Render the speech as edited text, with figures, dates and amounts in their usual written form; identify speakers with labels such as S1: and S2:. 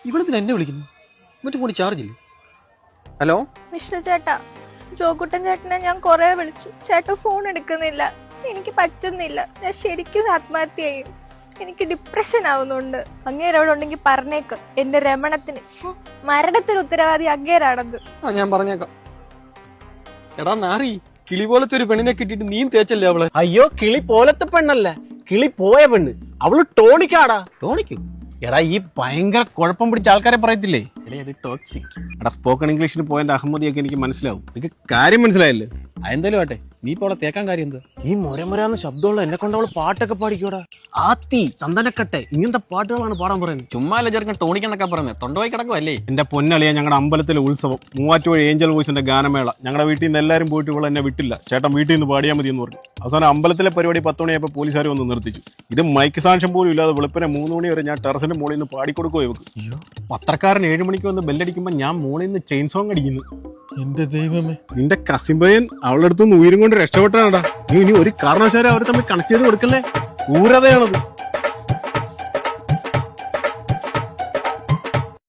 S1: ഇവിടത്തിന് എന്നെ വിളിക്കുന്നു. മറ്റു ഫോണിൽ ചാർജ് ഇല്ല. ഹലോ
S2: വിഷ്ണു ചേട്ടാ, ജോകുട്ടൻ ചേട്ടനെ ഞാൻ കൊറേ വിളിച്ചു. ചേട്ടൻ ഫോൺ എടുക്കുന്നില്ല. എനിക്ക് പറ്റുന്നില്ല. ഞാൻ ശരിക്കും ആത്മഹത്യ ചെയ്യും. എനിക്ക് ഡിപ്രഷൻ ആവുന്നുണ്ട്. അങ്ങേരവിടെ ഉണ്ടെങ്കിൽ പറഞ്ഞേക്ക്. എന്റെ രമണത്തിന് മരണത്തിന് ഉത്തരവാദി അങ്ങേരാണെന്ന്.
S1: ഞാൻ പറഞ്ഞേക്കാം. എടാ നാറി, കിളി പോലത്തെ ഒരു പെണ്ണിനെ കിട്ടിയിട്ട് നീ തേച്ചല്ലേ അവളെ?
S3: അയ്യോ, കിളി പോലത്തെ പെണ്ണല്ല, കിളി പോയ പെണ്ണ്. അവള് ടോണിക്കാടാ.
S1: ടോണിക്കും?
S3: എടാ, ഈ ഭയങ്കര കുഴപ്പം പിടിച്ച ആൾക്കാരെ പറയത്തില്ലേ,
S1: ടോക്സിക്.
S3: എടാ സ്പോക്കൺ ഇംഗ്ലീഷിന് പോയതിന്റെ അഹമ്മദിയൊക്കെ എനിക്ക് മനസ്സിലാവും. എനിക്ക് കാര്യം മനസ്സിലായല്ലേ?
S1: അതെന്തായാലും ആട്ടെ, നീ ഇപ്പൊ അവളെ തേക്കാൻ കാര്യം എന്താ?
S3: ഈ മൊരമൊരാന്ന് ശബ്ദമുള്ള എന്നെ കൊണ്ട് അവള് പാട്ടൊക്കെ പാടിക്കൂടാ. ആത്തി, ചന്ദനക്കട്ടെ, ഇങ്ങനത്തെ പാട്ടുകളാണ് പാടാൻ പറയുന്നത്.
S1: ചുമ്മാ ചെറുക്കൻ ടോണിക്കെന്നൊക്കെ പറയുന്നത് തൊണ്ടപോയി കിടക്കുമല്ലേ?
S3: എന്റെ പൊന്നളിയ, ഞങ്ങളുടെ അമ്പലത്തിലെ ഉത്സവം, മൂവാറ്റുപുഴ ഏഞ്ചൽ വോയ്സിന്റെ ഗാനമേള. ഞങ്ങളുടെ വീട്ടിൽ നിന്ന് എല്ലാവരും പോയിട്ട് ഇവളെ എന്നെ വിട്ടില്ല. ചേട്ടൻ വീട്ടിൽ നിന്ന് പാടിയാൽ മതി എന്ന് പറഞ്ഞു. അവസാനം അമ്പലത്തിലെ പരിപാടി 10 മണിയായപ്പോൾ പോലീസുകാർ വന്ന് നിർത്തിച്ചു. ഇത് മൈക്ക് സാക്ഷ്യം പോലും ഇല്ലാതെ വെളുപ്പിനെ 3 മണി വരെ ഞാൻ ടെറസിന്റെ മുകളിൽ നിന്ന് പാടിക്കൊടുക്കുമോ ഇവക്ക്. പത്രക്കാരൻ 7 മണിക്ക് വന്ന് ബെല്ലടിക്കുമ്പോൾ ഞാൻ മുകളിൽ നിന്ന് ചെയിൻ സോങ് അടിക്കുന്നു.
S1: എന്റെ ദൈവമേ,
S3: നിന്റെ കസിമ്പയൻ അവളുടെ അടുത്ത് നിന്ന് ഉയരും കൊണ്ട് രക്ഷപ്പെട്ടാടാ. നീ ഇനി ഒരു കാരണവശാലും അവർ തമ്മിൽ കണക്ട് ചെയ്ത് കൊടുക്കല്ലേ. ക്രൂരതയാണത്.